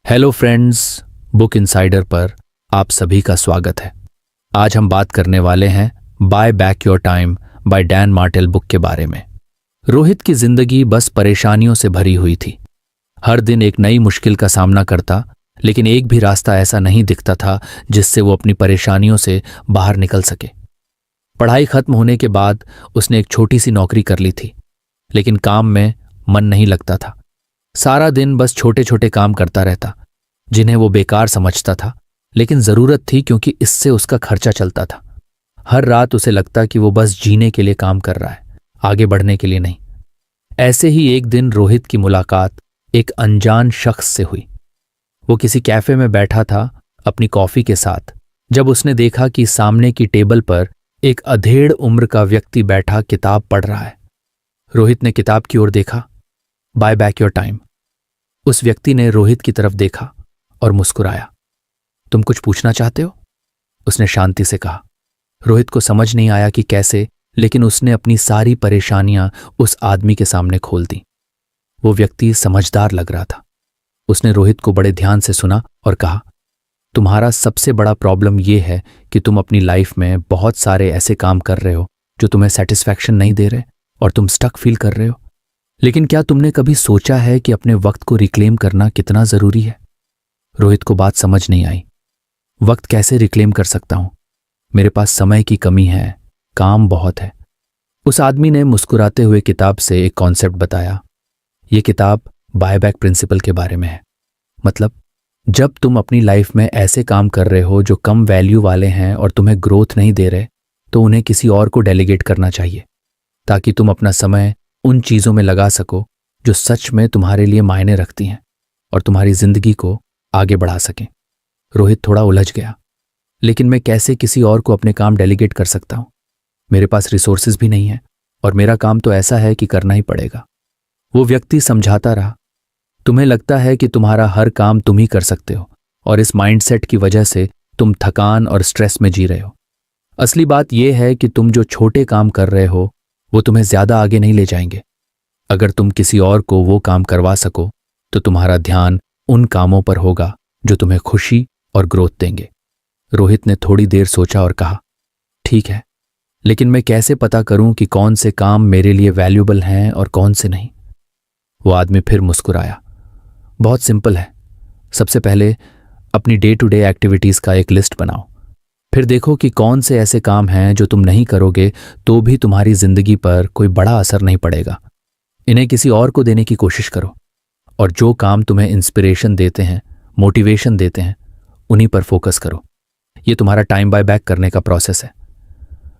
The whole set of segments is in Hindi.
हेलो फ्रेंड्स, बुक इनसाइडर पर आप सभी का स्वागत है। आज हम बात करने वाले हैं buy back your time by Dan Martell book के बारे में। रोहित की जिंदगी बस परेशानियों से भरी हुई थी। हर दिन एक नई मुश्किल का सामना करता, लेकिन एक भी रास्ता ऐसा नहीं दिखता था जिससे वो अपनी परेशानियों से बाहर निकल सके। पढ़ाई खत्म होने के बाद उसने एक छोटी सी नौकरी कर ली थी, लेकिन काम में मन नहीं लगता था। सारा दिन बस छोटे छोटे काम करता रहता, जिन्हें वो बेकार समझता था, लेकिन जरूरत थी क्योंकि इससे उसका खर्चा चलता था। हर रात उसे लगता कि वो बस जीने के लिए काम कर रहा है, आगे बढ़ने के लिए नहीं। ऐसे ही एक दिन रोहित की मुलाकात एक अनजान शख्स से हुई। वो किसी कैफे में बैठा था अपनी कॉफी के साथ, जब उसने देखा कि सामने की टेबल पर एक अधेड़ उम्र का व्यक्ति बैठा किताब पढ़ रहा है। रोहित ने किताब की ओर देखा, बाय बैक योर टाइम। उस व्यक्ति ने रोहित की तरफ देखा और मुस्कुराया। तुम कुछ पूछना चाहते हो? उसने शांति से कहा। रोहित को समझ नहीं आया कि कैसे, लेकिन उसने अपनी सारी परेशानियां उस आदमी के सामने खोल दी। वो व्यक्ति समझदार लग रहा था। उसने रोहित को बड़े ध्यान से सुना और कहा, तुम्हारा सबसे बड़ा प्रॉब्लम यह है कि तुम अपनी लाइफ में बहुत सारे ऐसे काम कर रहे हो जो तुम्हें सेटिस्फैक्शन नहीं दे रहे और तुम स्टक फील कर रहे हो। लेकिन क्या तुमने कभी सोचा है कि अपने वक्त को रिक्लेम करना कितना जरूरी है? रोहित को बात समझ नहीं आई। वक्त कैसे रिक्लेम कर सकता हूं? मेरे पास समय की कमी है, काम बहुत है। उस आदमी ने मुस्कुराते हुए किताब से एक कॉन्सेप्ट बताया। यह किताब बायबैक प्रिंसिपल के बारे में है। मतलब, जब तुम अपनी लाइफ में ऐसे काम कर रहे हो जो कम वैल्यू वाले हैं और तुम्हें ग्रोथ नहीं दे रहे, तो उन्हें किसी और को डेलीगेट करना चाहिए, ताकि तुम अपना समय उन चीजों में लगा सको जो सच में तुम्हारे लिए मायने रखती हैं और तुम्हारी जिंदगी को आगे बढ़ा सकें। रोहित थोड़ा उलझ गया। लेकिन मैं कैसे किसी और को अपने काम डेलीगेट कर सकता हूं? मेरे पास रिसोर्सेज भी नहीं है और मेरा काम तो ऐसा है कि करना ही पड़ेगा। वो व्यक्ति समझाता रहा, तुम्हें लगता है कि तुम्हारा हर काम तुम ही कर सकते हो और इस माइंडसेट की वजह से तुम थकान और स्ट्रेस में जी रहे हो। असली बात यह है कि तुम जो छोटे काम कर रहे हो वो तुम्हें ज्यादा आगे नहीं ले जाएंगे। अगर तुम किसी और को वो काम करवा सको तो तुम्हारा ध्यान उन कामों पर होगा जो तुम्हें खुशी और ग्रोथ देंगे। रोहित ने थोड़ी देर सोचा और कहा, ठीक है, लेकिन मैं कैसे पता करूं कि कौन से काम मेरे लिए वैल्यूएबल हैं और कौन से नहीं? वो आदमी फिर मुस्कुराया। बहुत सिंपल है। सबसे पहले अपनी डे टू डे एक्टिविटीज का एक लिस्ट बनाओ। फिर देखो कि कौन से ऐसे काम हैं जो तुम नहीं करोगे तो भी तुम्हारी जिंदगी पर कोई बड़ा असर नहीं पड़ेगा। इन्हें किसी और को देने की कोशिश करो और जो काम तुम्हें इंस्पिरेशन देते हैं, मोटिवेशन देते हैं, उन्हीं पर फोकस करो। ये तुम्हारा टाइम बाय बैक करने का प्रोसेस है।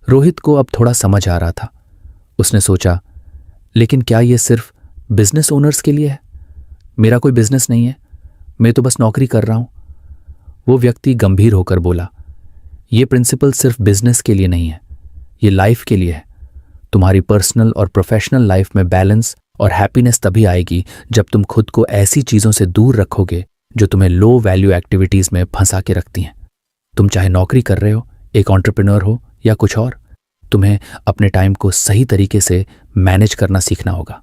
रोहित को अब थोड़ा समझ आ रहा था। उसने सोचा, लेकिन क्या ये सिर्फ बिजनेस ओनर्स के लिए है? मेरा कोई बिजनेस नहीं है, मैं तो बस नौकरी कर रहा हूं। वो व्यक्ति गंभीर होकर बोला, ये प्रिंसिपल सिर्फ बिजनेस के लिए नहीं है, ये लाइफ के लिए है। तुम्हारी पर्सनल और प्रोफेशनल लाइफ में बैलेंस और हैप्पीनेस तभी आएगी जब तुम खुद को ऐसी चीजों से दूर रखोगे जो तुम्हें लो वैल्यू एक्टिविटीज में फंसा के रखती हैं। तुम चाहे नौकरी कर रहे हो, एक एंटरप्रेन्योर हो या कुछ और, तुम्हें अपने टाइम को सही तरीके से मैनेज करना सीखना होगा।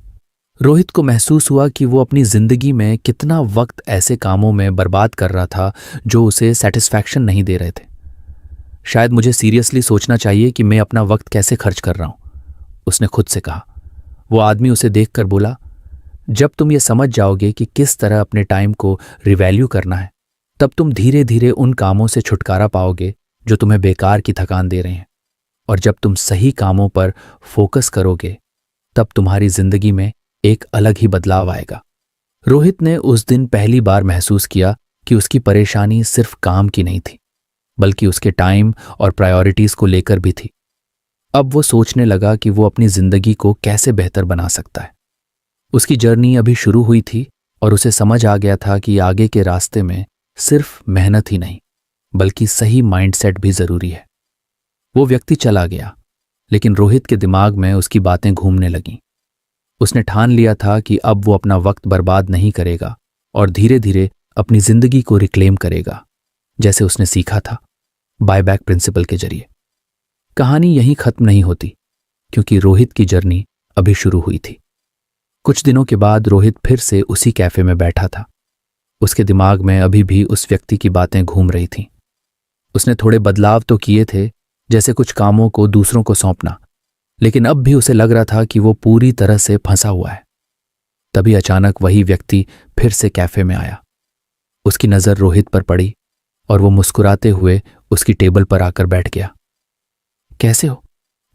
रोहित को महसूस हुआ कि वो अपनी जिंदगी में कितना वक्त ऐसे कामों में बर्बाद कर रहा था जो उसे सेटिस्फैक्शन नहीं दे रहे थे। शायद मुझे सीरियसली सोचना चाहिए कि मैं अपना वक्त कैसे खर्च कर रहा हूं, उसने खुद से कहा। वो आदमी उसे देखकर बोला, जब तुम ये समझ जाओगे कि किस तरह अपने टाइम को रिवैल्यू करना है, तब तुम धीरे धीरे उन कामों से छुटकारा पाओगे जो तुम्हें बेकार की थकान दे रहे हैं। और जब तुम सही कामों पर फोकस करोगे, तब तुम्हारी जिंदगी में एक अलग ही बदलाव आएगा। रोहित ने उस दिन पहली बार महसूस किया कि उसकी परेशानी सिर्फ काम की नहीं थी, बल्कि उसके टाइम और प्रायोरिटीज को लेकर भी थी। अब वो सोचने लगा कि वो अपनी जिंदगी को कैसे बेहतर बना सकता है। उसकी जर्नी अभी शुरू हुई थी और उसे समझ आ गया था कि आगे के रास्ते में सिर्फ मेहनत ही नहीं, बल्कि सही माइंडसेट भी जरूरी है। वो व्यक्ति चला गया, लेकिन रोहित के दिमाग में उसकी बातें घूमने लगीं। उसने ठान लिया था कि अब वो अपना वक्त बर्बाद नहीं करेगा और धीरे धीरे अपनी जिंदगी को रिक्लेम करेगा, जैसे उसने सीखा था बायबैक प्रिंसिपल के जरिए। कहानी यहीं खत्म नहीं होती, क्योंकि रोहित की जर्नी अभी शुरू हुई थी। कुछ दिनों के बाद रोहित फिर से उसी कैफे में बैठा था। उसके दिमाग में अभी भी उस व्यक्ति की बातें घूम रही थीं। उसने थोड़े बदलाव तो किए थे, जैसे कुछ कामों को दूसरों को सौंपना, लेकिन अब भी उसे लग रहा था कि वो पूरी तरह से फंसा हुआ है। तभी अचानक वही व्यक्ति फिर से कैफे में आया। उसकी नज़र रोहित पर पड़ी और वो मुस्कुराते हुए उसकी टेबल पर आकर बैठ गया। कैसे हो?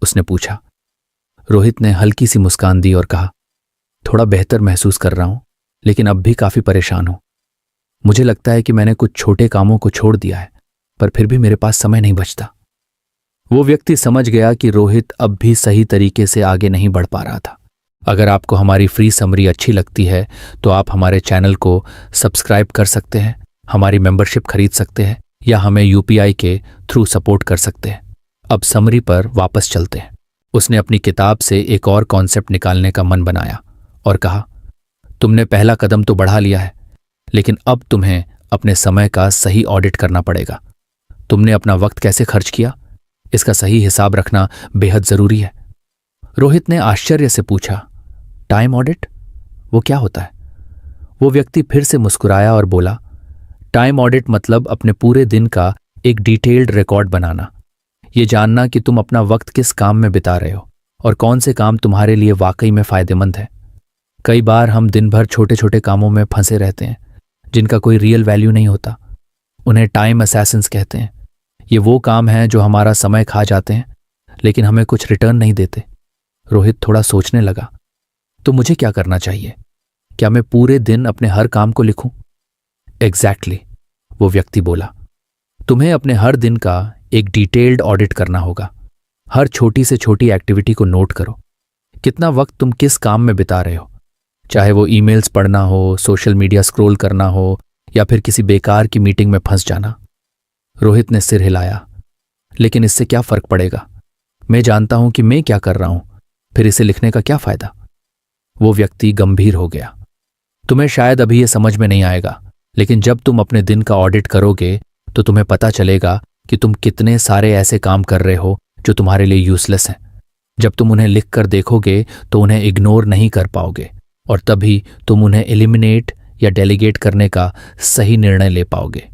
उसने पूछा। रोहित ने हल्की सी मुस्कान दी और कहा, थोड़ा बेहतर महसूस कर रहा हूं, लेकिन अब भी काफी परेशान हूं। मुझे लगता है कि मैंने कुछ छोटे कामों को छोड़ दिया है, पर फिर भी मेरे पास समय नहीं बचता। वो व्यक्ति समझ गया कि रोहित अब भी सही तरीके से आगे नहीं बढ़ पा रहा था। अगर आपको हमारी फ्री समरी अच्छी लगती है तो आप हमारे चैनल को सब्सक्राइब कर सकते हैं, हमारी मेंबरशिप खरीद सकते हैं या हमें यूपीआई के थ्रू सपोर्ट कर सकते हैं। अब समरी पर वापस चलते हैं। उसने अपनी किताब से एक और कॉन्सेप्ट निकालने का मन बनाया और कहा, तुमने पहला कदम तो बढ़ा लिया है, लेकिन अब तुम्हें अपने समय का सही ऑडिट करना पड़ेगा। तुमने अपना वक्त कैसे खर्च किया, इसका सही हिसाब रखना बेहद जरूरी है। रोहित ने आश्चर्य से पूछा, टाइम ऑडिट? वो क्या होता है? वो व्यक्ति फिर से मुस्कुराया और बोला, टाइम ऑडिट मतलब अपने पूरे दिन का एक डिटेल्ड रिकॉर्ड बनाना। ये जानना कि तुम अपना वक्त किस काम में बिता रहे हो और कौन से काम तुम्हारे लिए वाकई में फायदेमंद है। कई बार हम दिन भर छोटे छोटे कामों में फंसे रहते हैं जिनका कोई रियल वैल्यू नहीं होता। उन्हें टाइम असैसिन्स कहते हैं। ये वो काम हैं जो हमारा समय खा जाते हैं लेकिन हमें कुछ रिटर्न नहीं देते। रोहित थोड़ा सोचने लगा, तो मुझे क्या करना चाहिए? क्या मैं पूरे दिन अपने हर काम को लिखूं? एग्जैक्टली, वो व्यक्ति बोला। तुम्हें अपने हर दिन का एक डिटेल्ड ऑडिट करना होगा। हर छोटी से छोटी एक्टिविटी को नोट करो। कितना वक्त तुम किस काम में बिता रहे हो, चाहे वो ईमेल्स पढ़ना हो, सोशल मीडिया स्क्रॉल करना हो या फिर किसी बेकार की मीटिंग में फंस जाना। रोहित ने सिर हिलाया, लेकिन इससे क्या फर्क पड़ेगा? मैं जानता हूं कि मैं क्या कर रहा हूं, फिर इसे लिखने का क्या फायदा? वो व्यक्ति गंभीर हो गया। तुम्हें शायद अभी यह समझ में नहीं आएगा, लेकिन जब तुम अपने दिन का ऑडिट करोगे तो तुम्हें पता चलेगा कि तुम कितने सारे ऐसे काम कर रहे हो जो तुम्हारे लिए यूजलेस हैं। जब तुम उन्हें लिख कर देखोगे तो उन्हें इग्नोर नहीं कर पाओगे और तभी तुम उन्हें एलिमिनेट या डेलीगेट करने का सही निर्णय ले पाओगे।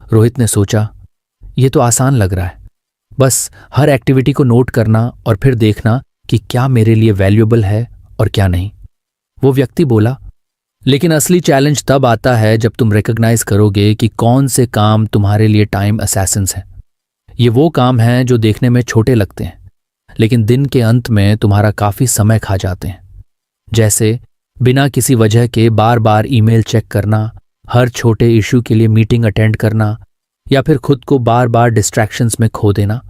रोहित ने सोचा, यह तो आसान लग रहा है, बस हर एक्टिविटी को नोट करना और फिर देखना कि क्या मेरे लिए वैल्यूएबल है और क्या नहीं। वो व्यक्ति बोला, लेकिन असली चैलेंज तब आता है जब तुम रिकॉग्नाइज करोगे कि कौन से काम तुम्हारे लिए टाइम असैसिन्स हैं। ये वो काम हैं जो देखने में छोटे लगते हैं लेकिन दिन के अंत में तुम्हारा काफी समय खा जाते हैं। जैसे बिना किसी वजह के बार बार ईमेल चेक करना, हर छोटे इशू के लिए मीटिंग अटेंड करना या फिर खुद को बार बार डिस्ट्रैक्शंस में खो देना।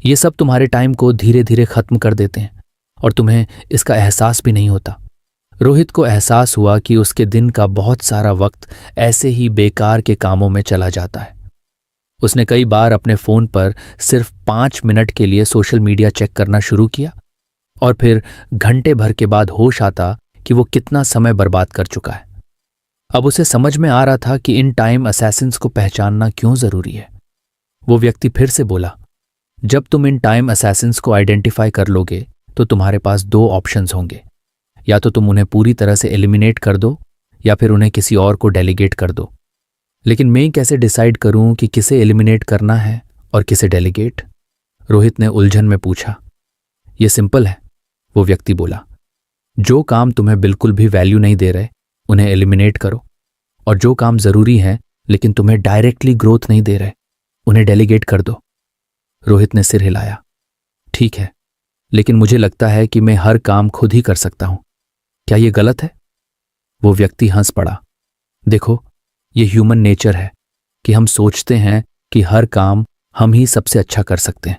ये सब तुम्हारे टाइम को धीरे धीरे खत्म कर देते हैं और तुम्हें इसका एहसास भी नहीं होता। रोहित को एहसास हुआ कि उसके दिन का बहुत सारा वक्त ऐसे ही बेकार के कामों में चला जाता है। उसने कई बार अपने फोन पर सिर्फ 5 मिनट के लिए सोशल मीडिया चेक करना शुरू किया और फिर घंटे भर के बाद होश आता कि वो कितना समय बर्बाद कर चुका है। अब उसे समझ में आ रहा था कि इन टाइम असैसिन्स को पहचानना क्यों जरूरी है। वो व्यक्ति फिर से बोला, जब तुम इन टाइम असैसिन्स को आइडेंटिफाई कर लोगे तो तुम्हारे पास 2 ऑप्शंस होंगे। या तो तुम उन्हें पूरी तरह से एलिमिनेट कर दो या फिर उन्हें किसी और को डेलीगेट कर दो। लेकिन मैं कैसे डिसाइड करूं कि किसे एलिमिनेट करना है और किसे डेलीगेट? रोहित ने उलझन में पूछा। यह सिंपल है, वो व्यक्ति बोला। जो काम तुम्हें बिल्कुल भी वैल्यू नहीं दे रहे उन्हें एलिमिनेट करो और जो काम जरूरी हैं लेकिन तुम्हें डायरेक्टली ग्रोथ नहीं दे रहे उन्हें डेलीगेट कर दो। रोहित ने सिर हिलाया। ठीक है, लेकिन मुझे लगता है कि मैं हर काम खुद ही कर सकता हूं। क्या यह गलत है? वो व्यक्ति हंस पड़ा। देखो, यह ह्यूमन नेचर है कि हम सोचते हैं कि हर काम हम ही सबसे अच्छा कर सकते हैं,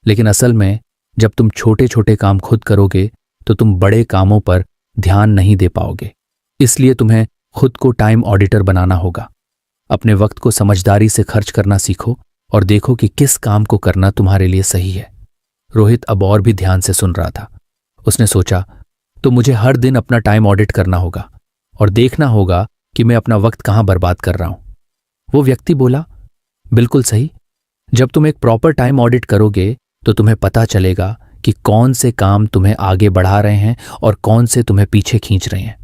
लेकिन असल में जब तुम छोटे छोटे काम खुद करोगे तो तुम बड़े कामों पर ध्यान नहीं दे पाओगे। इसलिए तुम्हें खुद को टाइम ऑडिटर बनाना होगा। अपने वक्त को समझदारी से खर्च करना सीखो और देखो कि किस काम को करना तुम्हारे लिए सही है। रोहित अब और भी ध्यान से सुन रहा था। उसने सोचा, तो मुझे हर दिन अपना टाइम ऑडिट करना होगा और देखना होगा कि मैं अपना वक्त कहां बर्बाद कर रहा हूं। वो व्यक्ति बोला, बिल्कुल सही। जब तुम एक प्रॉपर टाइम ऑडिट करोगे तो तुम्हें पता चलेगा कि कौन से काम तुम्हें आगे बढ़ा रहे हैं और कौन से तुम्हें पीछे खींच रहे हैं।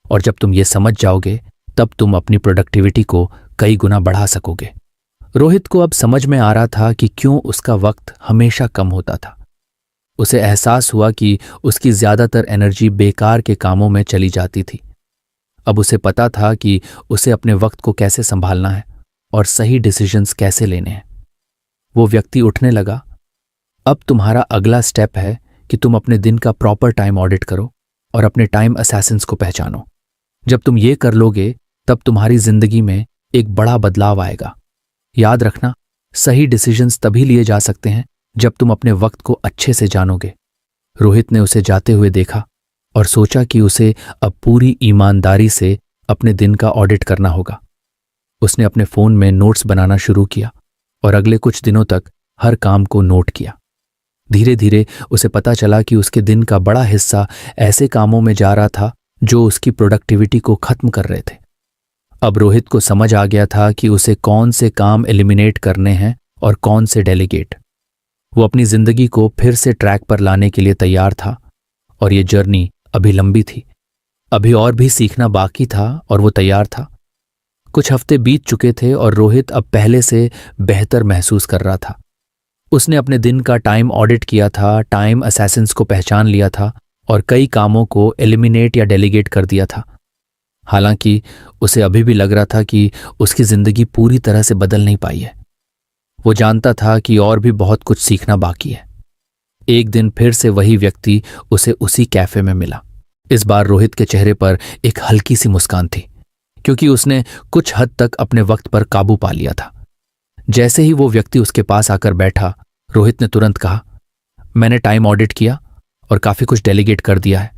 और जब तुम ये समझ जाओगे तब तुम अपनी प्रोडक्टिविटी को कई गुना बढ़ा सकोगे। रोहित को अब समझ में आ रहा था कि क्यों उसका वक्त हमेशा कम होता था। उसे एहसास हुआ कि उसकी ज्यादातर एनर्जी बेकार के कामों में चली जाती थी। अब उसे पता था कि उसे अपने वक्त को कैसे संभालना है और सही डिसीजंस कैसे लेने हैं। वो व्यक्ति उठने लगा। अब तुम्हारा अगला स्टेप है कि तुम अपने दिन का प्रॉपर टाइम ऑडिट करो और अपने टाइम असैसिन्स को पहचानो। जब तुम ये कर लोगे तब तुम्हारी जिंदगी में एक बड़ा बदलाव आएगा। याद रखना, सही डिसीजंस तभी लिए जा सकते हैं जब तुम अपने वक्त को अच्छे से जानोगे। रोहित ने उसे जाते हुए देखा और सोचा कि उसे अब पूरी ईमानदारी से अपने दिन का ऑडिट करना होगा। उसने अपने फोन में नोट्स बनाना शुरू किया और अगले कुछ दिनों तक हर काम को नोट किया। धीरे धीरे उसे पता चला कि उसके दिन का बड़ा हिस्सा ऐसे कामों में जा रहा था जो उसकी प्रोडक्टिविटी को खत्म कर रहे थे। अब रोहित को समझ आ गया था कि उसे कौन से काम एलिमिनेट करने हैं और कौन से डेलीगेट। वो अपनी जिंदगी को फिर से ट्रैक पर लाने के लिए तैयार था और ये जर्नी अभी लंबी थी। अभी और भी सीखना बाकी था और वो तैयार था। कुछ हफ्ते बीत चुके थे और रोहित अब पहले से बेहतर महसूस कर रहा था। उसने अपने दिन का टाइम ऑडिट किया था, टाइम असैसिन्स को पहचान लिया था और कई कामों को एलिमिनेट या डेलीगेट कर दिया था। हालांकि उसे अभी भी लग रहा था कि उसकी जिंदगी पूरी तरह से बदल नहीं पाई है। वो जानता था कि और भी बहुत कुछ सीखना बाकी है। एक दिन फिर से वही व्यक्ति उसे उसी कैफे में मिला। इस बार रोहित के चेहरे पर एक हल्की सी मुस्कान थी, क्योंकि उसने कुछ हद तक अपने वक्त पर काबू पा लिया था। जैसे ही वो व्यक्ति उसके पास आकर बैठा, रोहित ने तुरंत कहा, मैंने टाइम ऑडिट किया और काफी कुछ डेलीगेट कर दिया है।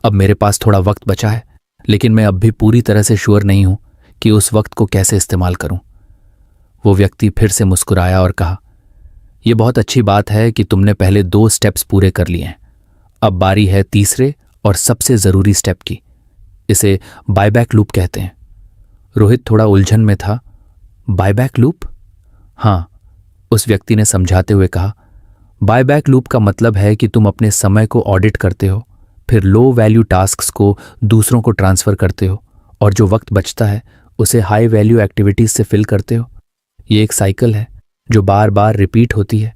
अब मेरे पास थोड़ा वक्त बचा है, लेकिन मैं अब भी पूरी तरह से श्योर नहीं हूं कि उस वक्त को कैसे इस्तेमाल करूं। वो व्यक्ति फिर से मुस्कुराया और कहा, यह बहुत अच्छी बात है कि तुमने पहले 2 स्टेप्स पूरे कर लिए हैं। अब बारी है तीसरे और सबसे जरूरी स्टेप की। इसे बायबैक लूप कहते हैं। रोहित थोड़ा उलझन में था। Buyback loop? हां, उस व्यक्ति ने समझाते हुए कहा, बायबैक लूप का मतलब है कि तुम अपने समय को ऑडिट करते हो, फिर लो वैल्यू टास्क्स को दूसरों को ट्रांसफर करते हो और जो वक्त बचता है उसे हाई वैल्यू एक्टिविटीज से फिल करते हो। ये एक साइकिल है जो बार बार रिपीट होती है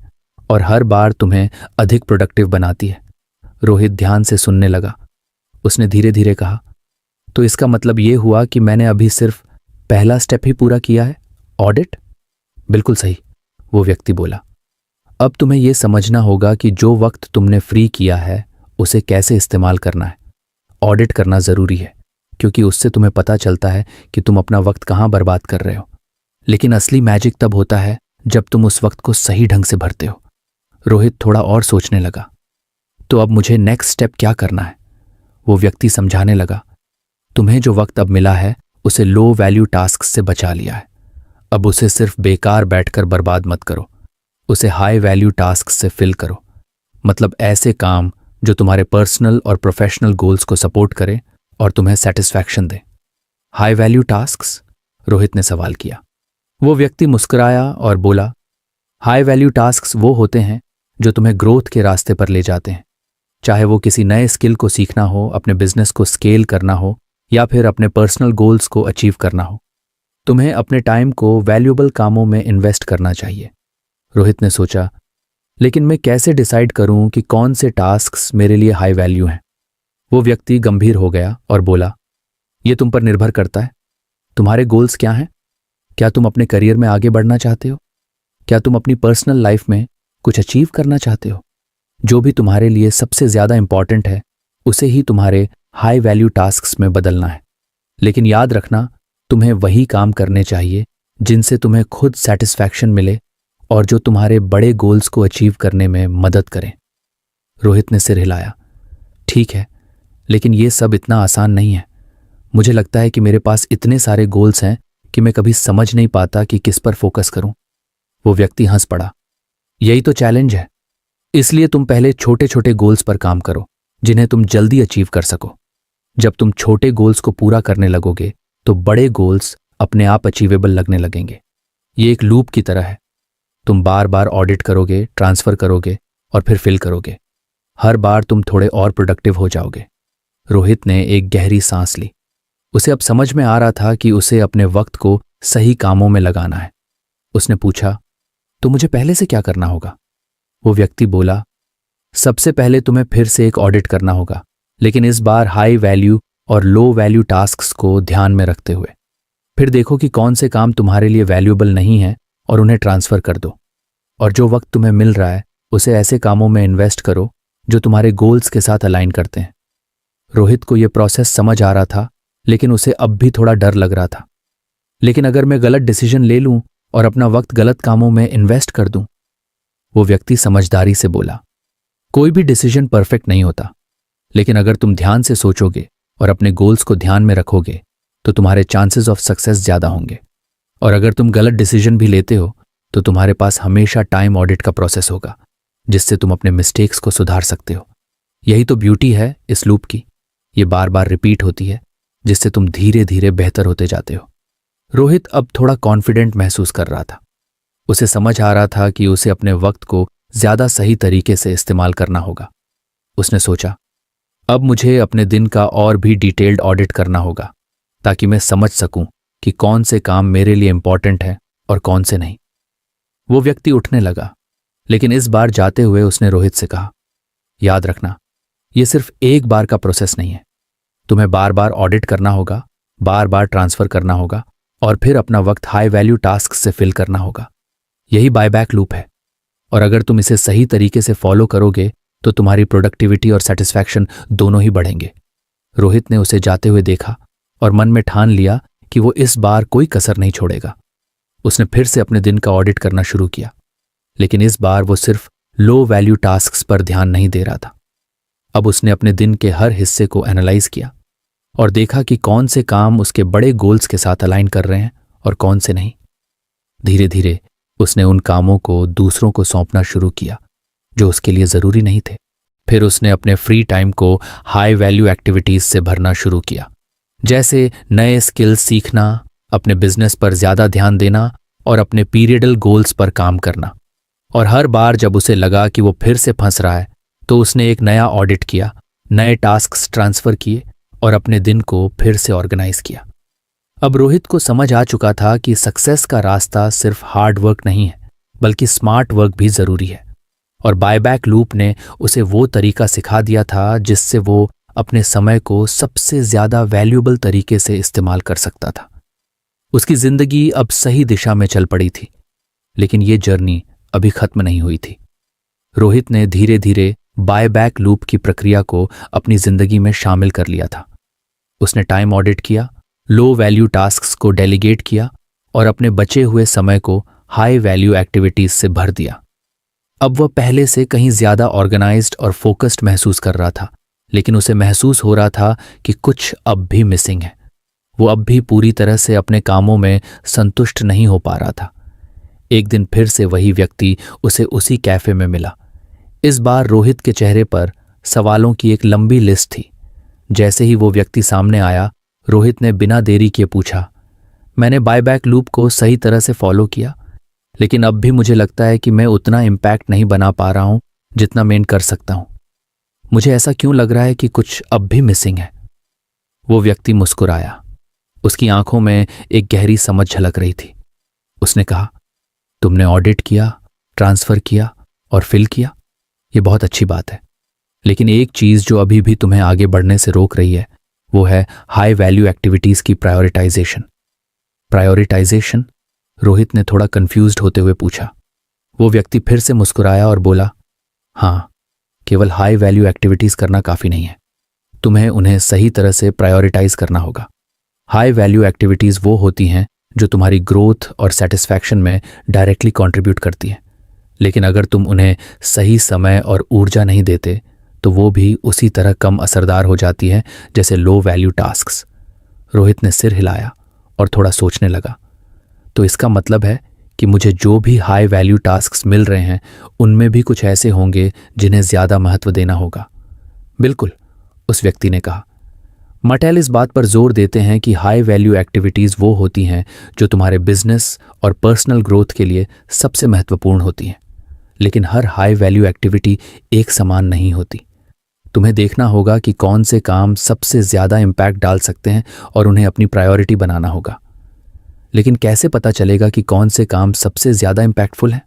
और हर बार तुम्हें अधिक प्रोडक्टिव बनाती है। रोहित ध्यान से सुनने लगा। उसने धीरे धीरे कहा, तो इसका मतलब ये हुआ कि मैंने अभी सिर्फ पहला स्टेप ही पूरा किया है, ऑडिट? बिल्कुल सही, वो व्यक्ति बोला। अब तुम्हें यह समझना होगा कि जो वक्त तुमने फ्री किया है उसे कैसे इस्तेमाल करना है। ऑडिट करना जरूरी है, क्योंकि उससे तुम्हें पता चलता है कि तुम अपना वक्त कहां बर्बाद कर रहे हो। लेकिन असली मैजिक तब होता है जब तुम उस वक्त को सही ढंग से भरते हो। रोहित थोड़ा और सोचने लगा। तो अब मुझे नेक्स्ट स्टेप क्या करना है? वो व्यक्ति समझाने लगा, तुम्हें जो वक्त अब मिला है उसे लो वैल्यू टास्क से बचा लिया है। अब उसे सिर्फ बेकार बैठकर बर्बाद मत करो, उसे हाई वैल्यू टास्क से फिल करो। मतलब ऐसे काम जो तुम्हारे पर्सनल और प्रोफेशनल गोल्स को सपोर्ट करें और तुम्हें सेटिस्फैक्शन दें। High value tasks? रोहित ने सवाल किया। वो व्यक्ति मुस्कुराया और बोला, हाई वैल्यू टास्क्स वो होते हैं जो तुम्हें ग्रोथ के रास्ते पर ले जाते हैं। चाहे वो किसी नए स्किल को सीखना हो, अपने बिजनेस को स्केल करना हो या फिर अपने पर्सनल गोल्स को अचीव करना हो। तुम्हें अपने टाइम को वैल्यूएबल कामों में इन्वेस्ट करना चाहिए। रोहित ने सोचा, लेकिन मैं कैसे डिसाइड करूं कि कौन से टास्क्स मेरे लिए हाई वैल्यू हैं? वो व्यक्ति गंभीर हो गया और बोला, यह तुम पर निर्भर करता है। तुम्हारे गोल्स क्या हैं? क्या तुम अपने करियर में आगे बढ़ना चाहते हो? क्या तुम अपनी पर्सनल लाइफ में कुछ अचीव करना चाहते हो? जो भी तुम्हारे लिए सबसे ज्यादा इंपॉर्टेंट है उसे ही तुम्हारे हाई वैल्यू टास्क्स में बदलना है। लेकिन याद रखना, तुम्हें वही काम करने चाहिए जिनसे तुम्हें खुद सेटिस्फैक्शन मिले और जो तुम्हारे बड़े गोल्स को अचीव करने में मदद करें। रोहित ने सिर हिलाया। ठीक है, लेकिन ये सब इतना आसान नहीं है। मुझे लगता है कि मेरे पास इतने सारे गोल्स हैं कि मैं कभी समझ नहीं पाता कि किस पर फोकस करूं। वो व्यक्ति हंस पड़ा। यही तो चैलेंज है। इसलिए तुम पहले छोटे छोटे गोल्स पर काम करो जिन्हें तुम जल्दी अचीव कर सको। जब तुम छोटे गोल्स को पूरा करने लगोगे तो बड़े गोल्स अपने आप अचीवेबल लगने लगेंगे। ये एक लूप की तरह है। तुम बार बार ऑडिट करोगे, ट्रांसफर करोगे और फिर फिल करोगे। हर बार तुम थोड़े और प्रोडक्टिव हो जाओगे। रोहित ने एक गहरी सांस ली। उसे अब समझ में आ रहा था कि उसे अपने वक्त को सही कामों में लगाना है। उसने पूछा, तो मुझे पहले से क्या करना होगा? वो व्यक्ति बोला, सबसे पहले तुम्हें फिर से एक ऑडिट करना होगा, लेकिन इस बार हाई वैल्यू और लो वैल्यू टास्क्स को ध्यान में रखते हुए। फिर देखो कि कौन से काम तुम्हारे लिए वैल्यूएबल नहीं है और उन्हें ट्रांसफर कर दो। और जो वक्त तुम्हें मिल रहा है उसे ऐसे कामों में इन्वेस्ट करो जो तुम्हारे गोल्स के साथ अलाइन करते हैं। रोहित को यह प्रोसेस समझ आ रहा था, लेकिन उसे अब भी थोड़ा डर लग रहा था। लेकिन अगर मैं गलत डिसीजन ले लूं और अपना वक्त गलत कामों में इन्वेस्ट कर दूं? वो व्यक्ति समझदारी से बोला, कोई भी डिसीजन परफेक्ट नहीं होता, लेकिन अगर तुम ध्यान से सोचोगे और अपने गोल्स को ध्यान में रखोगे तो तुम्हारे चांसेस ऑफ सक्सेस ज्यादा होंगे। और अगर तुम गलत डिसीजन भी लेते हो तो तुम्हारे पास हमेशा टाइम ऑडिट का प्रोसेस होगा, जिससे तुम अपने मिस्टेक्स को सुधार सकते हो। यही तो ब्यूटी है इस लूप की। ये बार बार रिपीट होती है, जिससे तुम धीरे धीरे बेहतर होते जाते हो। रोहित अब थोड़ा कॉन्फिडेंट महसूस कर रहा था। उसे समझ आ रहा था कि उसे अपने वक्त को ज्यादा सही तरीके से इस्तेमाल करना होगा। उसने सोचा, अब मुझे अपने दिन का और भी डिटेल्ड ऑडिट करना होगा, ताकि मैं समझ सकूं कि कौन से काम मेरे लिए इंपॉर्टेंट है और कौन से नहीं। वो व्यक्ति उठने लगा, लेकिन इस बार जाते हुए उसने रोहित से कहा, याद रखना, यह सिर्फ एक बार का प्रोसेस नहीं है। तुम्हें बार बार ऑडिट करना होगा, बार बार ट्रांसफर करना होगा और फिर अपना वक्त हाई वैल्यू टास्क से फिल करना होगा। यही बायबैक लूप है, और अगर तुम इसे सही तरीके से फॉलो करोगे तो तुम्हारी प्रोडक्टिविटी और सेटिस्फैक्शन दोनों ही बढ़ेंगे। रोहित ने उसे जाते हुए देखा और मन में ठान लिया कि वो इस बार कोई कसर नहीं छोड़ेगा। उसने फिर से अपने दिन का ऑडिट करना शुरू किया, लेकिन इस बार वो सिर्फ लो वैल्यू टास्क्स पर ध्यान नहीं दे रहा था। अब उसने अपने दिन के हर हिस्से को एनालाइज किया और देखा कि कौन से काम उसके बड़े गोल्स के साथ अलाइन कर रहे हैं और कौन से नहीं। धीरे धीरे उसने उन कामों को दूसरों को सौंपना शुरू किया जो उसके लिए जरूरी नहीं थे। फिर उसने अपने फ्री टाइम को हाई वैल्यू एक्टिविटीज से भरना शुरू किया, जैसे नए स्किल्स सीखना, अपने बिजनेस पर ज्यादा ध्यान देना और अपने पीरियडल गोल्स पर काम करना। और हर बार जब उसे लगा कि वो फिर से फंस रहा है तो उसने एक नया ऑडिट किया, नए टास्क्स ट्रांसफर किए और अपने दिन को फिर से ऑर्गेनाइज किया। अब रोहित को समझ आ चुका था कि सक्सेस का रास्ता सिर्फ हार्ड वर्क नहीं है, बल्कि स्मार्ट वर्क भी जरूरी है। और बायबैक लूप ने उसे वो तरीका सिखा दिया था जिससे वो अपने समय को सबसे ज्यादा वैल्यूएबल तरीके से इस्तेमाल कर सकता था। उसकी जिंदगी अब सही दिशा में चल पड़ी थी, लेकिन ये जर्नी अभी खत्म नहीं हुई थी। रोहित ने धीरे धीरे बायबैक लूप की प्रक्रिया को अपनी जिंदगी में शामिल कर लिया था। उसने टाइम ऑडिट किया, लो वैल्यू टास्क्स को डेलीगेट किया और अपने बचे हुए समय को हाई वैल्यू एक्टिविटीज से भर दिया। अब वह पहले से कहीं ज्यादा ऑर्गेनाइज्ड और फोकस्ड महसूस कर रहा था, लेकिन उसे महसूस हो रहा था कि कुछ अब भी मिसिंग है। वो अब भी पूरी तरह से अपने कामों में संतुष्ट नहीं हो पा रहा था। एक दिन फिर से वही व्यक्ति उसे उसी कैफे में मिला। इस बार रोहित के चेहरे पर सवालों की एक लंबी लिस्ट थी। जैसे ही वो व्यक्ति सामने आया, रोहित ने बिना देरी किए पूछा, मैंने बायबैक लूप को सही तरह से फॉलो किया, लेकिन अब भी मुझे लगता है कि मैं उतना इम्पैक्ट नहीं बना पा रहा हूं जितना मैं कर सकता हूं। मुझे ऐसा क्यों लग रहा है कि कुछ अब भी मिसिंग है? वो व्यक्ति मुस्कुराया। उसकी आंखों में एक गहरी समझ झलक रही थी। उसने कहा, तुमने ऑडिट किया, ट्रांसफर किया और फिल किया, ये बहुत अच्छी बात है, लेकिन एक चीज जो अभी भी तुम्हें आगे बढ़ने से रोक रही है वो है हाई वैल्यू एक्टिविटीज की प्रायोरिटाइजेशन। प्रायोरिटाइजेशन? रोहित ने थोड़ा कंफ्यूज्ड होते हुए पूछा। वो व्यक्ति फिर से मुस्कुराया और बोला, हाँ, केवल हाई वैल्यू एक्टिविटीज करना काफी नहीं है, तुम्हें उन्हें सही तरह से प्रायोरिटाइज करना होगा। हाई वैल्यू एक्टिविटीज वो होती हैं जो तुम्हारी ग्रोथ और सेटिस्फैक्शन में डायरेक्टली कंट्रीब्यूट करती हैं, लेकिन अगर तुम उन्हें सही समय और ऊर्जा नहीं देते तो वो भी उसी तरह कम असरदार हो जाती है जैसे लो वैल्यू टास्क्स। रोहित ने सिर हिलाया और थोड़ा सोचने लगा। तो इसका मतलब है कि मुझे जो भी हाई वैल्यू टास्क्स मिल रहे हैं उनमें भी कुछ ऐसे होंगे जिन्हें ज्यादा महत्व देना होगा। बिल्कुल, उस व्यक्ति ने कहा। मटेल इस बात पर जोर देते हैं कि हाई वैल्यू एक्टिविटीज वो होती हैं जो तुम्हारे बिजनेस और पर्सनल ग्रोथ के लिए सबसे महत्वपूर्ण होती हैं, लेकिन हर हाई वैल्यू एक्टिविटी एक समान नहीं होती। तुम्हें देखना होगा कि कौन से काम सबसे ज्यादा इम्पैक्ट डाल सकते हैं और उन्हें अपनी प्रायोरिटी बनाना होगा। लेकिन कैसे पता चलेगा कि कौन से काम सबसे ज्यादा इम्पैक्टफुल हैं?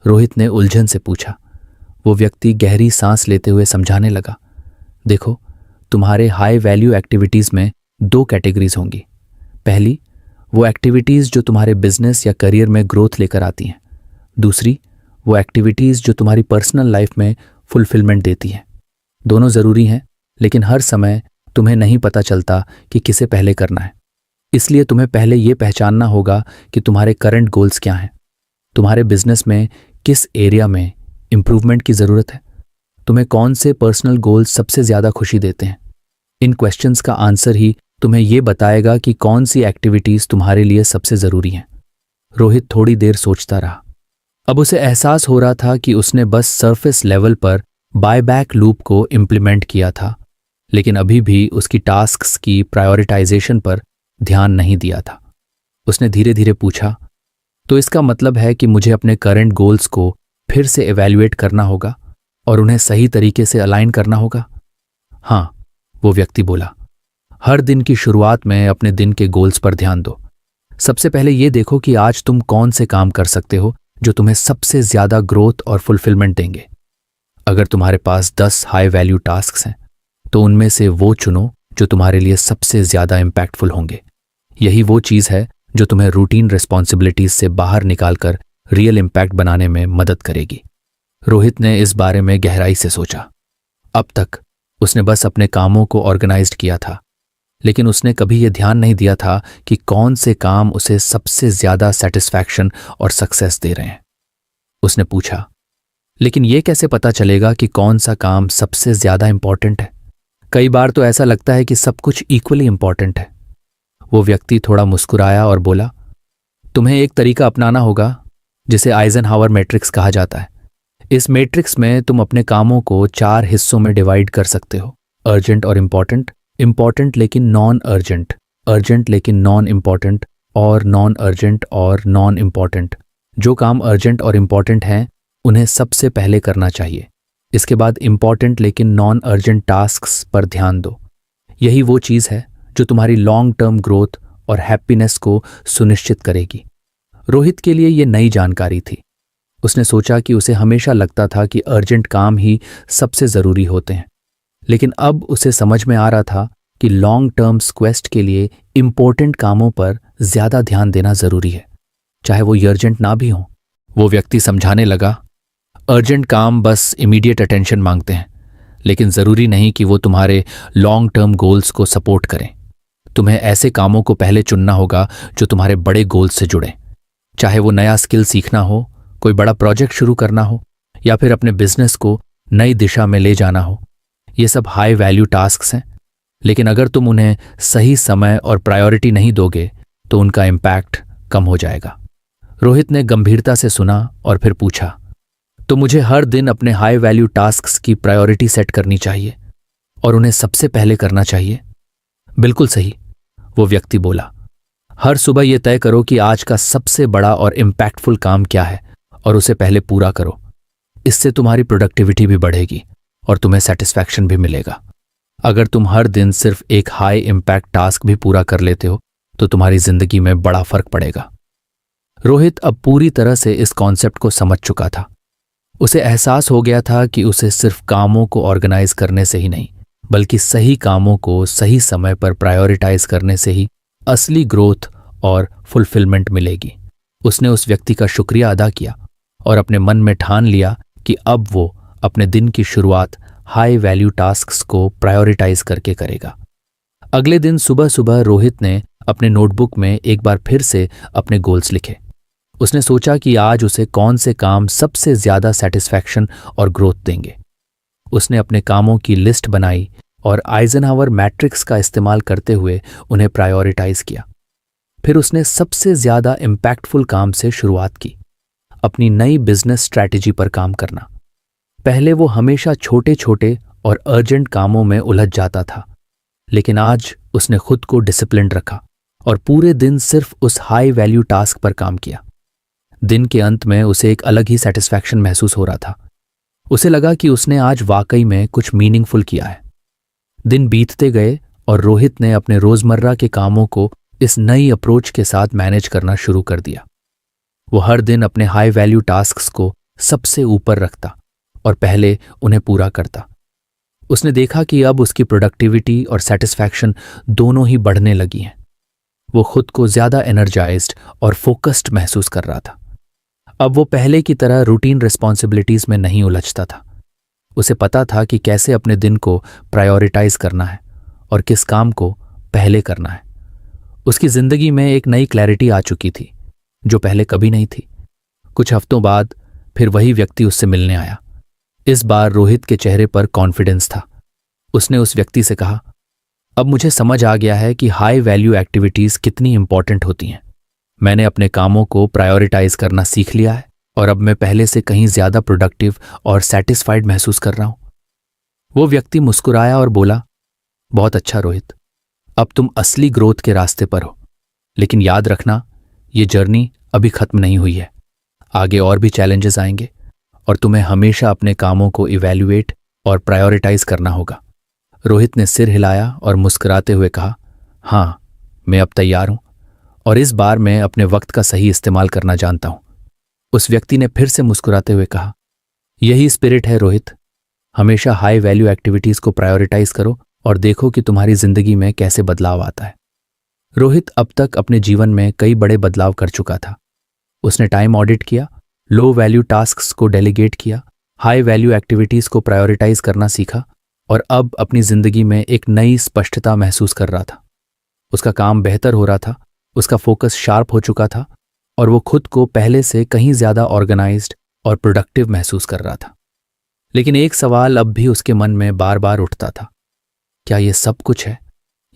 रोहित ने उलझन से पूछा। वो व्यक्ति गहरी सांस लेते हुए समझाने लगा, देखो, तुम्हारे हाई वैल्यू एक्टिविटीज में 2 कैटेगरीज होंगी। पहली, वो एक्टिविटीज जो तुम्हारे बिजनेस या करियर में ग्रोथ लेकर आती हैं। दूसरी, वो एक्टिविटीज जो तुम्हारी पर्सनल लाइफ में फुलफिलमेंट देती हैं। दोनों जरूरी हैं, लेकिन हर समय तुम्हें नहीं पता चलता कि किसे पहले करना है। इसलिए तुम्हें पहले ये पहचानना होगा कि तुम्हारे करंट गोल्स क्या हैं। तुम्हारे बिजनेस में किस एरिया में इंप्रूवमेंट की जरूरत है? तुम्हें कौन से पर्सनल गोल्स सबसे ज्यादा खुशी देते हैं? इन क्वेश्चंस का आंसर ही तुम्हें यह बताएगा कि कौन सी एक्टिविटीज तुम्हारे लिए सबसे जरूरी हैं। रोहित थोड़ी देर सोचता रहा। अब उसे एहसास हो रहा था कि उसने बस सरफेस लेवल पर बायबैक लूप को इम्प्लीमेंट किया था, लेकिन अभी भी उसकी टास्क्स की प्रायोरिटाइजेशन पर ध्यान नहीं दिया था। उसने धीरे धीरे पूछा, तो इसका मतलब है कि मुझे अपने करंट गोल्स को फिर से इवैल्यूएट करना होगा और उन्हें सही तरीके से अलाइन करना होगा? हाँ, वो व्यक्ति बोला। हर दिन की शुरुआत में अपने दिन के गोल्स पर ध्यान दो। सबसे पहले ये देखो कि आज तुम कौन से काम कर सकते हो जो तुम्हें सबसे ज्यादा ग्रोथ और फुलफिलमेंट देंगे। अगर तुम्हारे पास 10 हाई वैल्यू टास्क्स हैं, तो उनमें से वो चुनो जो तुम्हारे लिए सबसे ज्यादा इंपैक्टफुल होंगे। यही वो चीज है जो तुम्हें रूटीन रिस्पॉन्सिबिलिटीज से बाहर निकालकर रियल इंपैक्ट बनाने में मदद करेगी। रोहित ने इस बारे में गहराई से सोचा। अब तक उसने बस अपने कामों को ऑर्गेनाइज्ड किया था, लेकिन उसने कभी यह ध्यान नहीं दिया था कि कौन से काम उसे सबसे ज्यादा सेटिस्फैक्शन और सक्सेस दे रहे हैं। उसने पूछा, लेकिन यह कैसे पता चलेगा कि कौन सा काम सबसे ज्यादा इंपॉर्टेंट है? कई बार तो ऐसा लगता है कि सब कुछ इक्वली इंपॉर्टेंट है। वो व्यक्ति थोड़ा मुस्कुराया और बोला, तुम्हें एक तरीका अपनाना होगा जिसे आइजनहावर मैट्रिक्स कहा जाता है। इस मैट्रिक्स में तुम अपने कामों को 4 हिस्सों में डिवाइड कर सकते हो: अर्जेंट और इंपॉर्टेंट, इंपॉर्टेंट लेकिन नॉन अर्जेंट, अर्जेंट लेकिन नॉन इंपॉर्टेंट और नॉन अर्जेंट और नॉन इंपॉर्टेंट। जो काम अर्जेंट और इंपॉर्टेंट हैं उन्हें सबसे पहले करना चाहिए। इसके बाद इंपॉर्टेंट लेकिन नॉन अर्जेंट टास्क्स पर ध्यान दो। यही वो चीज है जो तुम्हारी लॉन्ग टर्म ग्रोथ और हैप्पीनेस को सुनिश्चित करेगी। रोहित के लिए यह नई जानकारी थी। उसने सोचा कि उसे हमेशा लगता था कि अर्जेंट काम ही सबसे जरूरी होते हैं, लेकिन अब उसे समझ में आ रहा था कि लॉन्ग टर्म क्वेस्ट के लिए इंपॉर्टेंट कामों पर ज्यादा ध्यान देना जरूरी है, चाहे वो अर्जेंट ना भी हो। वो व्यक्ति समझाने लगा, अर्जेंट काम बस इमीडिएट अटेंशन मांगते हैं, लेकिन जरूरी नहीं कि वो तुम्हारे लॉन्ग टर्म गोल्स को सपोर्ट करें। तुम्हें ऐसे कामों को पहले चुनना होगा जो तुम्हारे बड़े गोल्स से जुड़े, चाहे वो नया स्किल सीखना हो, कोई बड़ा प्रोजेक्ट शुरू करना हो, या फिर अपने बिजनेस को नई दिशा में ले जाना हो। ये सब हाई वैल्यू टास्क्स हैं, लेकिन अगर तुम उन्हें सही समय और प्रायोरिटी नहीं दोगे तो उनका इम्पैक्ट कम हो जाएगा। रोहित ने गंभीरता से सुना और फिर पूछा, तो मुझे हर दिन अपने हाई वैल्यू टास्क्स की प्रायोरिटी सेट करनी चाहिए और उन्हें सबसे पहले करना चाहिए? बिल्कुल सही, वो व्यक्ति बोला। हर सुबह यह तय करो कि आज का सबसे बड़ा और इम्पैक्टफुल काम क्या है और उसे पहले पूरा करो। इससे तुम्हारी प्रोडक्टिविटी भी बढ़ेगी और तुम्हें सेटिस्फैक्शन भी मिलेगा। अगर तुम हर दिन सिर्फ एक हाई इम्पैक्ट टास्क भी पूरा कर लेते हो तो तुम्हारी जिंदगी में बड़ा फर्क पड़ेगा। रोहित अब पूरी तरह से इस कॉन्सेप्ट को समझ चुका था। उसे एहसास हो गया था कि उसे सिर्फ कामों को ऑर्गेनाइज करने से ही नहीं, बल्कि सही कामों को सही समय पर प्रायोरिटाइज करने से ही असली ग्रोथ और फुलफिलमेंट मिलेगी। उसने उस व्यक्ति का शुक्रिया अदा किया और अपने मन में ठान लिया कि अब वो अपने दिन की शुरुआत हाई वैल्यू टास्क्स को प्रायोरिटाइज करके करेगा। अगले दिन सुबह सुबह रोहित ने अपने नोटबुक में एक बार फिर से अपने गोल्स लिखे। उसने सोचा कि आज उसे कौन से काम सबसे ज्यादा सेटिस्फैक्शन और ग्रोथ देंगे। उसने अपने कामों की लिस्ट बनाई और आइजनहावर मैट्रिक्स का इस्तेमाल करते हुए उन्हें प्रायोरिटाइज किया। फिर उसने सबसे ज्यादा इम्पैक्टफुल काम से शुरुआत की, अपनी नई बिजनेस स्ट्रैटेजी पर काम करना। पहले वो हमेशा छोटे छोटे और अर्जेंट कामों में उलझ जाता था, लेकिन आज उसने खुद को डिसिप्लिन्ड रखा और पूरे दिन सिर्फ उस हाई वैल्यू टास्क पर काम किया। दिन के अंत में उसे एक अलग ही सेटिस्फैक्शन महसूस हो रहा था। उसे लगा कि उसने आज वाकई में कुछ मीनिंगफुल किया है। दिन बीतते गए और रोहित ने अपने रोजमर्रा के कामों को इस नई अप्रोच के साथ मैनेज करना शुरू कर दिया। वो हर दिन अपने हाई वैल्यू टास्क्स को सबसे ऊपर रखता और पहले उन्हें पूरा करता। उसने देखा कि अब उसकी प्रोडक्टिविटी और सेटिस्फैक्शन दोनों ही बढ़ने लगी हैं। वो खुद को ज्यादा एनर्जाइज्ड और फोकस्ड महसूस कर रहा था। अब वो पहले की तरह रूटीन रिस्पॉन्सिबिलिटीज में नहीं उलझता था। उसे पता था कि कैसे अपने दिन को प्रायोरिटाइज करना है और किस काम को पहले करना है। उसकी जिंदगी में एक नई क्लैरिटी आ चुकी थी जो पहले कभी नहीं थी। कुछ हफ्तों बाद फिर वही व्यक्ति उससे मिलने आया। इस बार रोहित के चेहरे पर कॉन्फिडेंस था। उसने उस व्यक्ति से कहा, अब मुझे समझ आ गया है कि हाई वैल्यू एक्टिविटीज कितनी इंपॉर्टेंट होती हैं। मैंने अपने कामों को प्रायोरिटाइज करना सीख लिया है और अब मैं पहले से कहीं ज्यादा प्रोडक्टिव और सेटिस्फाइड महसूस कर रहा हूं। वो व्यक्ति मुस्कुराया और बोला, बहुत अच्छा रोहित, अब तुम असली ग्रोथ के रास्ते पर हो। लेकिन याद रखना, ये जर्नी अभी खत्म नहीं हुई है। आगे और भी चैलेंजेस आएंगे और तुम्हें हमेशा अपने कामों को इवैल्यूएट और प्रायोरिटाइज करना होगा। रोहित ने सिर हिलाया और मुस्कुराते हुए कहा, हाँ, मैं अब तैयार हूं और इस बार मैं अपने वक्त का सही इस्तेमाल करना जानता हूं। उस व्यक्ति ने फिर से मुस्कुराते हुए कहा, यही स्पिरिट है रोहित। हमेशा हाई वैल्यू एक्टिविटीज को प्रायोरिटाइज करो और देखो कि तुम्हारी जिंदगी में कैसे बदलाव आता है। रोहित अब तक अपने जीवन में कई बड़े बदलाव कर चुका था। उसने टाइम ऑडिट किया, लो वैल्यू टास्क्स को डेलीगेट किया, हाई वैल्यू एक्टिविटीज को प्रायोरिटाइज करना सीखा और अब अपनी जिंदगी में एक नई स्पष्टता महसूस कर रहा था। उसका काम बेहतर हो रहा था, उसका फोकस शार्प हो चुका था और वो खुद को पहले से कहीं ज्यादा ऑर्गेनाइज्ड और प्रोडक्टिव महसूस कर रहा था। लेकिन एक सवाल अब भी उसके मन में बार बार उठता था, क्या ये सब कुछ है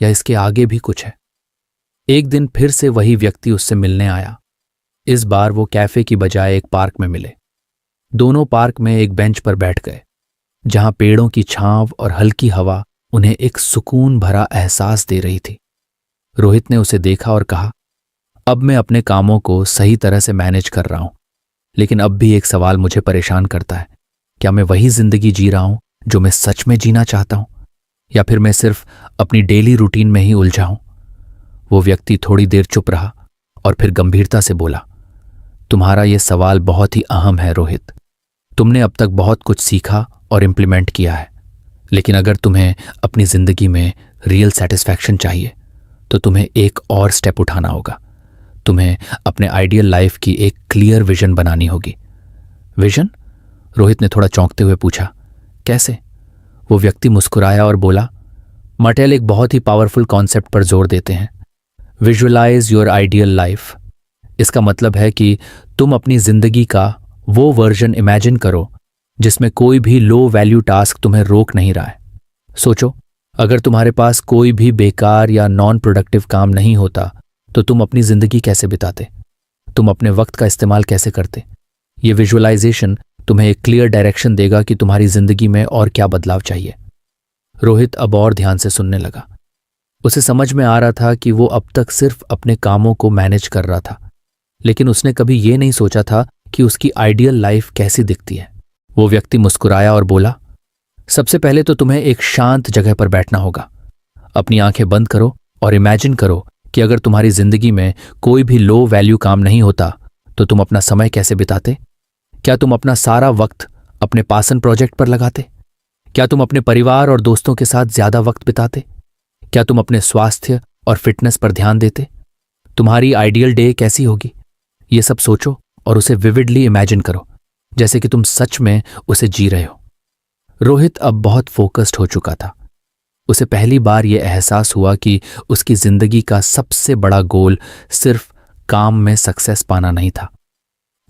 या इसके आगे भी कुछ है? एक दिन फिर से वही व्यक्ति उससे मिलने आया। इस बार वो कैफे की बजाय एक पार्क में मिले। दोनों पार्क में एक बेंच पर बैठ गए जहां पेड़ों की छांव और हल्की हवा उन्हें एक सुकून भरा एहसास दे रही थी। रोहित ने उसे देखा और कहा, अब मैं अपने कामों को सही तरह से मैनेज कर रहा हूं, लेकिन अब भी एक सवाल मुझे परेशान करता है, क्या मैं वही जिंदगी जी रहा हूं जो मैं सच में जीना चाहता हूं, या फिर मैं सिर्फ अपनी डेली रूटीन में ही उलझा हूं? वो व्यक्ति थोड़ी देर चुप रहा और फिर गंभीरता से बोला, तुम्हारा यह सवाल बहुत ही अहम है रोहित। तुमने अब तक बहुत कुछ सीखा और इम्प्लीमेंट किया है, लेकिन अगर तुम्हें अपनी जिंदगी में रियल सेटिस्फैक्शन चाहिए तो तुम्हें एक और स्टेप उठाना होगा। तुम्हें अपने आइडियल लाइफ की एक क्लियर विजन बनानी होगी। विजन? रोहित ने थोड़ा चौंकते हुए पूछा, कैसे? वो व्यक्ति मुस्कुराया और बोला, मटेल एक बहुत ही पावरफुल कॉन्सेप्ट पर जोर देते हैं, विजुअलाइज योर आइडियल लाइफ। इसका मतलब है कि तुम अपनी जिंदगी का वो वर्जन इमेजिन करो जिसमें कोई भी लो वैल्यू टास्क तुम्हें रोक नहीं रहा है। सोचो, अगर तुम्हारे पास कोई भी बेकार या नॉन प्रोडक्टिव काम नहीं होता तो तुम अपनी जिंदगी कैसे बिताते? तुम अपने वक्त का इस्तेमाल कैसे करते? ये विजुअलाइजेशन तुम्हें एक क्लियर डायरेक्शन देगा कि तुम्हारी जिंदगी में और क्या बदलाव चाहिए। रोहित अब और ध्यान से सुनने लगा। उसे समझ में आ रहा था कि वो अब तक सिर्फ अपने कामों को मैनेज कर रहा था, लेकिन उसने कभी ये नहीं सोचा था कि उसकी आइडियल लाइफ कैसी दिखती है। वो व्यक्ति मुस्कुराया और बोला, सबसे पहले तो तुम्हें एक शांत जगह पर बैठना होगा। अपनी आंखें बंद करो और इमेजिन करो कि अगर तुम्हारी जिंदगी में कोई भी लो वैल्यू काम नहीं होता तो तुम अपना समय कैसे बिताते? क्या तुम अपना सारा वक्त अपने पासन प्रोजेक्ट पर लगाते? क्या तुम अपने परिवार और दोस्तों के साथ ज्यादा वक्त बिताते? क्या तुम अपने स्वास्थ्य और फिटनेस पर ध्यान देते? तुम्हारी आइडियल डे कैसी होगी? ये सब सोचो और उसे विविडली इमेजिन करो, जैसे कि तुम सच में उसे जी रहे हो। रोहित अब बहुत फोकस्ड हो चुका था। उसे पहली बार यह एहसास हुआ कि उसकी जिंदगी का सबसे बड़ा गोल सिर्फ काम में सक्सेस पाना नहीं था।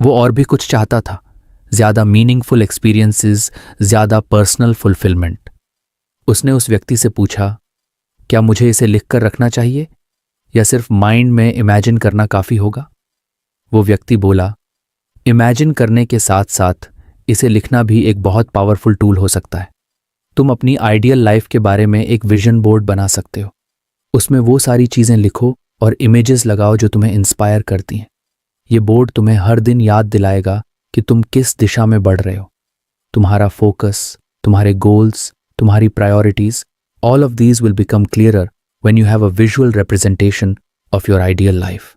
वो और भी कुछ चाहता था, ज्यादा मीनिंगफुल एक्सपीरियंसेस, ज्यादा पर्सनल फुलफिलमेंट। उसने उस व्यक्ति से पूछा, क्या मुझे इसे लिखकर रखना चाहिए या सिर्फ माइंड में इमेजिन करना काफी होगा? वो व्यक्ति बोला, इमेजिन करने के साथ साथ इसे लिखना भी एक बहुत पावरफुल टूल हो सकता है। तुम अपनी आइडियल लाइफ के बारे में एक विजन बोर्ड बना सकते हो। उसमें वो सारी चीजें लिखो और इमेजेस लगाओ जो तुम्हें इंस्पायर करती हैं। ये बोर्ड तुम्हें हर दिन याद दिलाएगा कि तुम किस दिशा में बढ़ रहे हो। तुम्हारा फोकस, तुम्हारे गोल्स, तुम्हारी priorities, all of these will become clearer when you have a visual representation of your ideal life.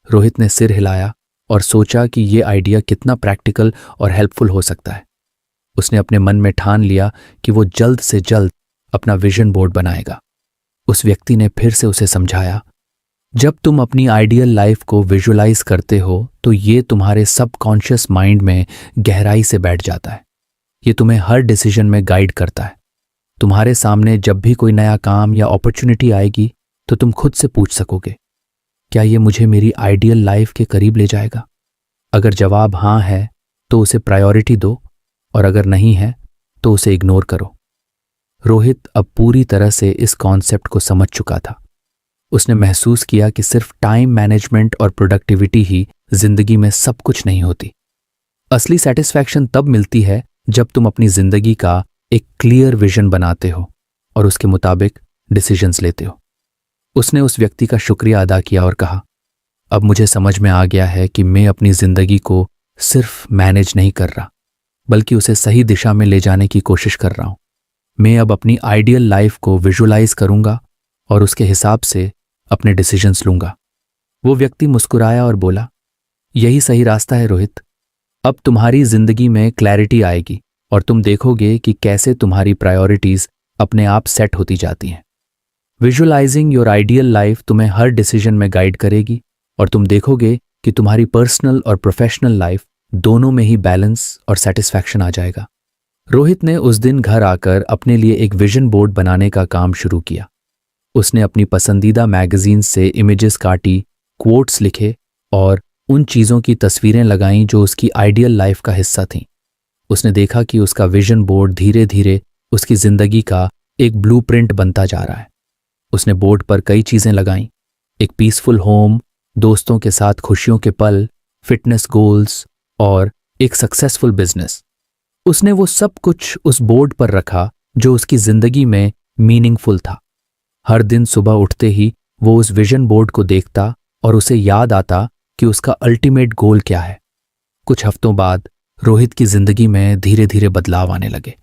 Rohit ने सिर हिलाया और सोचा कि ये आइडिया कितना प्रैक्टिकल और हेल्पफुल हो सकता है। उसने अपने मन में ठान लिया कि वो जल्द से जल्द अपना विजन बोर्ड बनाएगा। उस व्यक्ति ने फिर से उसे समझाया, जब तुम अपनी आइडियल लाइफ को विजुअलाइज करते हो तो ये तुम्हारे सबकॉन्शियस माइंड में गहराई से बैठ जाता है। ये तुम्हें हर डिसीजन में गाइड करता है। तुम्हारे सामने जब भी कोई नया काम या अपॉर्चुनिटी आएगी तो तुम खुद से पूछ सकोगे, क्या ये मुझे मेरी आइडियल लाइफ के करीब ले जाएगा? अगर जवाब हाँ है तो उसे प्रायोरिटी दो, और अगर नहीं है तो उसे इग्नोर करो। रोहित अब पूरी तरह से इस कॉन्सेप्ट को समझ चुका था। उसने महसूस किया कि सिर्फ टाइम मैनेजमेंट और प्रोडक्टिविटी ही जिंदगी में सब कुछ नहीं होती। असली सेटिस्फैक्शन तब मिलती है जब तुम अपनी जिंदगी का एक क्लियर विजन बनाते हो और उसके मुताबिक डिसीजंस लेते हो। उसने उस व्यक्ति का शुक्रिया अदा किया और कहा, अब मुझे समझ में आ गया है कि मैं अपनी जिंदगी को सिर्फ मैनेज नहीं कर रहा, बल्कि उसे सही दिशा में ले जाने की कोशिश कर रहा हूं। मैं अब अपनी आइडियल लाइफ को विजुअलाइज करूंगा और उसके हिसाब से अपने डिसीजंस लूंगा। वो व्यक्ति मुस्कुराया और बोला, यही सही रास्ता है रोहित। अब तुम्हारी जिंदगी में क्लैरिटी आएगी और तुम देखोगे कि कैसे तुम्हारी प्रायोरिटीज अपने आप सेट होती जाती हैं। विजुअलाइजिंग योर आइडियल लाइफ तुम्हें हर डिसीजन में गाइड करेगी और तुम देखोगे कि तुम्हारी पर्सनल और प्रोफेशनल लाइफ दोनों में ही बैलेंस और सेटिस्फैक्शन आ जाएगा। रोहित ने उस दिन घर आकर अपने लिए एक विजन बोर्ड बनाने का काम शुरू किया। उसने अपनी पसंदीदा मैगजीन से इमेजेस काटी, क्वोट्स लिखे और उन चीज़ों की तस्वीरें लगाईं जो उसकी आइडियल लाइफ का हिस्सा थीं। उसने देखा कि उसका विजन बोर्ड धीरे धीरे उसकी जिंदगी का एक ब्लूप्रिंट बनता जा रहा है। उसने बोर्ड पर कई चीज़ें लगाईं, एक पीसफुल होम, दोस्तों के साथ खुशियों के पल, फिटनेस गोल्स और एक सक्सेसफुल बिजनेस। उसने वो सब कुछ उस बोर्ड पर रखा जो उसकी जिंदगी में मीनिंगफुल था। हर दिन सुबह उठते ही वो उस विजन बोर्ड को देखता और उसे याद आता कि उसका अल्टीमेट गोल क्या है। कुछ हफ्तों बाद रोहित की जिंदगी में धीरे धीरे बदलाव आने लगे।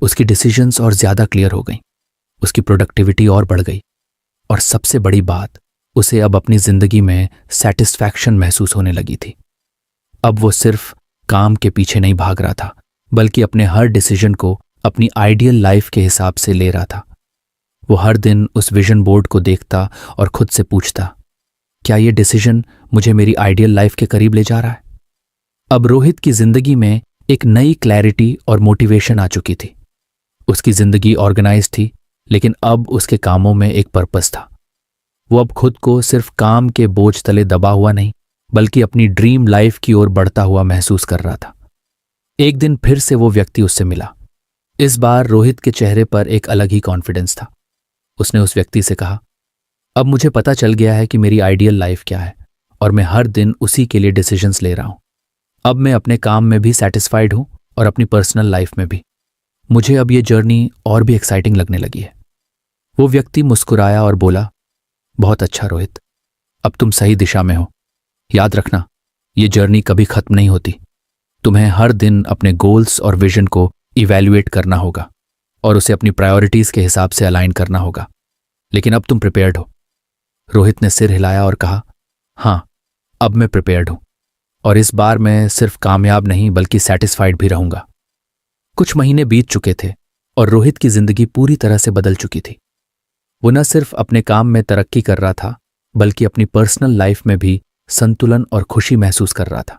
उसकी डिसीजंस और ज्यादा क्लियर हो गईं, उसकी प्रोडक्टिविटी और बढ़ गई और सबसे बड़ी बात, उसे अब अपनी जिंदगी में सेटिस्फैक्शन महसूस होने लगी थी। अब वो सिर्फ काम के पीछे नहीं भाग रहा था, बल्कि अपने हर डिसीजन को अपनी आइडियल लाइफ के हिसाब से ले रहा था। वो हर दिन उस विजन बोर्ड को देखता और खुद से पूछता, क्या ये डिसीजन मुझे मेरी आइडियल लाइफ के करीब ले जा रहा है? अब रोहित की जिंदगी में एक नई क्लैरिटी और मोटिवेशन आ चुकी थी। उसकी जिंदगी ऑर्गेनाइज थी, लेकिन अब उसके कामों में एक पर्पस था। वो अब खुद को सिर्फ काम के बोझ तले दबा हुआ नहीं, बल्कि अपनी ड्रीम लाइफ की ओर बढ़ता हुआ महसूस कर रहा था। एक दिन फिर से वो व्यक्ति उससे मिला। इस बार रोहित के चेहरे पर एक अलग ही कॉन्फिडेंस था। उसने उस व्यक्ति से कहा, अब मुझे पता चल गया है कि मेरी आइडियल लाइफ क्या है और मैं हर दिन उसी के लिए डिसीजंस ले रहा हूं। अब मैं अपने काम में भी सेटिस्फाइड हूं और अपनी पर्सनल लाइफ में भी। मुझे अब ये जर्नी और भी एक्साइटिंग लगने लगी है। वो व्यक्ति मुस्कुराया और बोला, बहुत अच्छा रोहित, अब तुम सही दिशा में हो। याद रखना, ये जर्नी कभी खत्म नहीं होती। तुम्हें हर दिन अपने गोल्स और विजन को इवैल्यूएट करना होगा और उसे अपनी प्रायोरिटीज के हिसाब से अलाइन करना होगा। लेकिन अब तुम प्रिपेयर्ड हो। रोहित ने सिर हिलाया और कहा, हाँ, अब मैं प्रिपेयर्ड हूं और इस बार मैं सिर्फ कामयाब नहीं बल्कि सेटिस्फाइड भी रहूंगा। कुछ महीने बीत चुके थे और रोहित की जिंदगी पूरी तरह से बदल चुकी थी। वो न सिर्फ अपने काम में तरक्की कर रहा था, बल्कि अपनी पर्सनल लाइफ में भी संतुलन और खुशी महसूस कर रहा था।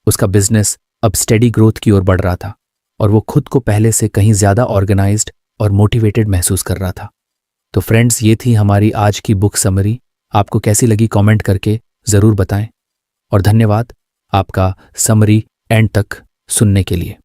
उसका बिजनेस अब स्टेडी ग्रोथ की ओर बढ़ रहा था और वो खुद को पहले से कहीं ज्यादा ऑर्गेनाइज्ड और मोटिवेटेड महसूस कर रहा था। तो फ्रेंड्स, ये थी हमारी आज की बुक समरी। आपको कैसी लगी कमेंट करके जरूर बताएं और धन्यवाद आपका समरी एंड तक सुनने के लिए।